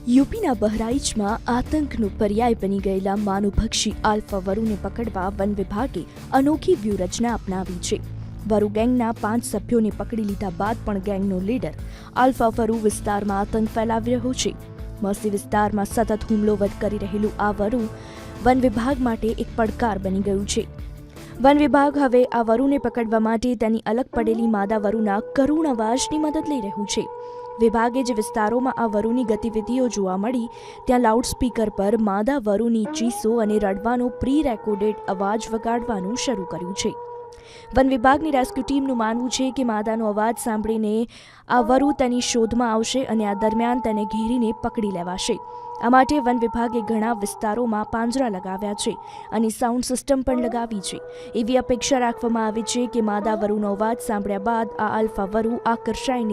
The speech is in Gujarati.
યુપીના બહરાઇચમાં આતંકનો પર્યાય બની ગયેલા માનવભક્ષી આલ્ફા વરુને પકડવા વન વિભાગે અનોખી વ્યૂહરચના અપનાવી છે. વરુ ગેંગના 5 સભ્યોને પકડી લીધા બાદ પણ ગેંગનો લીડર આલ્ફા વરુ વિસ્તારમાં આતંક ફેલાવી રહ્યો છે. મસી વિસ્તારમાં સતત હુમલો કરી રહેલું આ વરુ વન વિભાગ માટે એક પડકાર બની ગયું છે. વન વિભાગ હવે આ વરુને પકડવા માટે તેની અલગ પડેલી માદા વરુના કરુણ અવાજની મદદ લઈ રહ્યું છે. વિભાગે જે વિસ્તારોમાં આ વરુની ગતિવિધિઓ જોવા મળી ત્યાં લાઉડસ્પીકર પર માદા વરુની ચીસો અને રડવાનો પ્રી રેકોર્ડેડ અવાજ વગાડવાનું શરૂ કર્યું છે. વન વિભાગની રેસ્ક્યુ ટીમનું માનવું છે કે માદાનો અવાજ સાંભળીને આ વરુ તેની શોધમાં આવશે અને આ દરમિયાન તેને ઘેરીને પકડી લેવાશે. આ માટે વન વિભાગે ઘણા વિસ્તારોમાં પાંજરા લગાવ્યા છે અને સાઉન્ડ સિસ્ટમ પણ લગાવી છે. એવી અપેક્ષા રાખવામાં આવે છે કે માદા વરુનો અવાજ સાંભળ્યા બાદ આ આલ્ફા વરુ આકર્ષાઈને